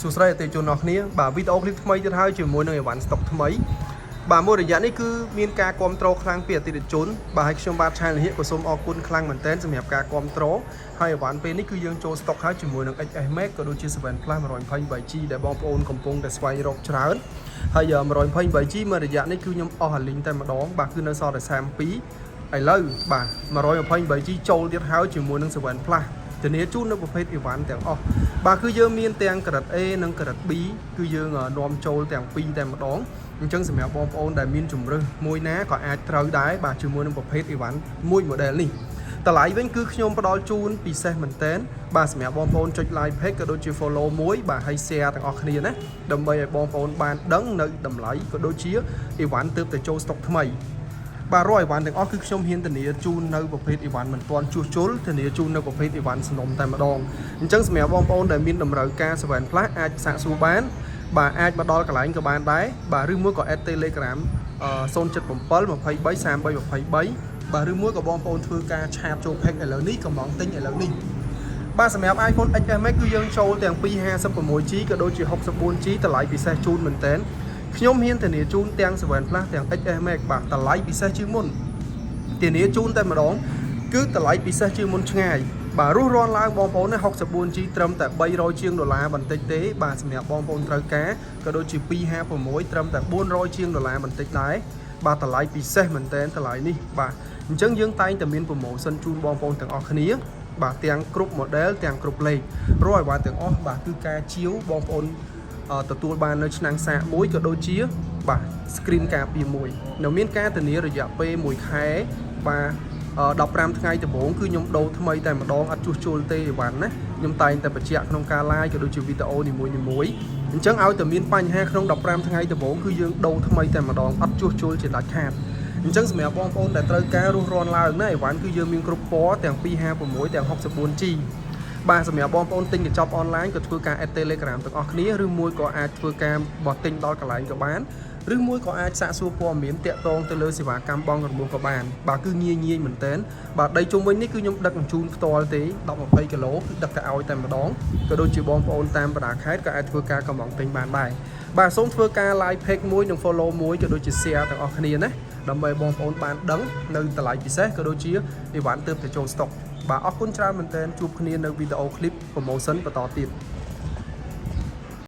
សួស្តីអតិថិជនអរគ្នាបាទវីដេអូឃ្លីបថ្មីទៀតហើយជាមួយនឹងអីវ៉ាន់ស្តុកថ្មីបាទមួយរយៈនេះគឺមានការគ្រប់គ្រងខ្លាំងពីអតិថិជនបាទហើយខ្ញុំបាទឆានលហៀកក៏សូមអរគុណខ្លាំងមែនទែនសម្រាប់ការគ្រប់គ្រងហើយអីវ៉ាន់ពេលនេះគឺយើងចូលស្តុកហើយជាមួយនឹង XS Max ក៏ដូចជា7 Plus 128G ដែលបងប្អូនកំពុងតែស្វែងរកច្រើនហើយ 128G មួយរយៈនេះគឺខ្ញុំអស់អាលីងតែម្ដងបាទគឺនៅសល់តែ32ឥឡូវបាទ 128G ចូលទៀតហើយជាមួយនឹង7 Plusធានាជូននៅប្រភេទអីវ៉ាន់ទាំងអស់បាទគឺយើងមានទាំងក្រិត A និងក្រិត B គឺយើងនាំចូលទាំងពីរតែម្ដងអញ្ចឹងសម្រាប់បងប្អូនដែលមានជំរើសមួយណាក៏អាចត្រូវដែរបាទជាមួយនឹងប្រភេទអីវ៉ាន់មួយ model នេះតម្លៃវិញគឺខ្ញុំផ្ដល់ជូនពិសេសមែនតើបាទសម្រាប់បងប្អូនចុច like page ក៏ដូចជា follow មួយបាទហើយ share ទាំងអស់គ្នាណាដើម្បីឲ្យបងប្អូនបានដឹងនៅតម្លៃក៏ដូចជាអីវ៉ាន់ទើបតែចូលស្តុកថ្មីបាទរាល់អីវ៉ាន់ទាំងអស់គឺខ្ញុំហ៊ានធានាជូននៅប្រភេទអីវ៉ាន់មិនទាន់ជួសជុលធានាជូននៅប្រភេទអីវ៉ាន់សំណុំតែម្ដងអញ្ចឹងសម្រាប់បងប្អូនដែលមានតម្រូវការ7 Plus អាចសាកសួរបានបាទអាចមកដល់កន្លែងក៏បានដែរបាទឬមួយក៏ add Telegram 077 23 33 23បាទឬមួយក៏បងប្អូនធ្វើការឆាតចូល pack ឥឡូវនេះកំងទិញឥឡូវនេះបាទសម្រាប់ iPhone XS Max គឺយើងចូលទាំង 256G ក៏ដូចជា 64G តម្លៃពិសេសជូនមែនតើខ្ញុំហ៊ានធានាជូនទាំង7 Plus ទាំង XS Max បាទតម្លៃពិសេសជាងមុនធានាជូនតែម្ដងគឺតម្លៃពិសេសជាងមុនឆ្ងាយបាទរស់រាន់ឡើងបងប្អូនណា 64G ត្រឹមតែ$300ជាងបន្តិចទេបាទសម្រាប់បងប្អូនត្រូវការក៏ដូចជា256ត្រឹមតែ$400ជាងបន្តិចដែរបាទតម្លៃពិសេសមែនតើតម្លៃនេះបាទអញ្ចឹងយើងតែងតែមាន promotion ជូនបងប្អូនទាំងអស់គ្នាបាទទាំងគ្រប់ model ទាំងគ្រប់លេខរាល់អីវ៉ាន់ទាំងអស់បាទគឺការជាវបងប្អូនទទួលបាននៅឆ្នាំងសាកមួយក៏ដូចជាបាទ screen ការពារមួយនៅមានការធានារយៈពេល1ខែបាទ15ថ្ងៃដំបូងគឺខ្ញុំដូរថ្មីតែម្ដងអត់ជួសជុលទេអីវ៉ាន់ណាខ្ញុំតែងតែបញ្ជាក់ក្នុងការ live ក៏ដូចជាវីដេអូនីមួយៗអញ្ចឹងឲ្យតែមានបញ្ហាក្នុង15ថ្ងៃដំបូងគឺយើងដូរថ្មីតែម្ដងអត់ជួសជុលជាដាច់ខាតអញ្ចឹងសម្រាប់បងប្អូនដែលត្រូវការរស់រាន់ឡើងណាអីវ៉ាន់គឺយើងមានគ្រប់ពណ៌ទាំង256ទាំង 64G បាទសម្រាប់បងប្អូនទិញកញ្ចប់អនឡាញក៏ធ្វើការ add Telegram ទាំងអស់គ្នាឬមួយក៏អាចធ្វើការបោះទិញដល់កន្លែងក៏បានឬមួយក៏អាចសាកសួរព័ត៌មានតាក់ទងទៅលើសេវាកម្មបង់រំលោះក៏បានបាទគឺងាយមែនតើបាទដីជុំវិញនេះគឺខ្ញុំដឹកជញ្ជូនផ្ទាល់ទេ10-20គីឡូគឺដឹកទៅឲ្យតែម្ដងក៏ដូចជាបងប្អូនតាមបណ្ដាខេត្តក៏អាចធ្វើការកំងទិញបានដែរបាទសូមធ្វើការ like page មួយនិង follow មួយក៏ដូចជា share ទាំងអស់គ្នាណាដើម្បីបងប្អូនបានដឹងនៅតម្លៃពិសេសក៏ដូចជាអីវ៉ាន់ទើបតែចូលស្តុកបាទអរគុណច្រើនមែនទែនជួបគ្នានៅវីដេអូ clip promotion បន្តទៀត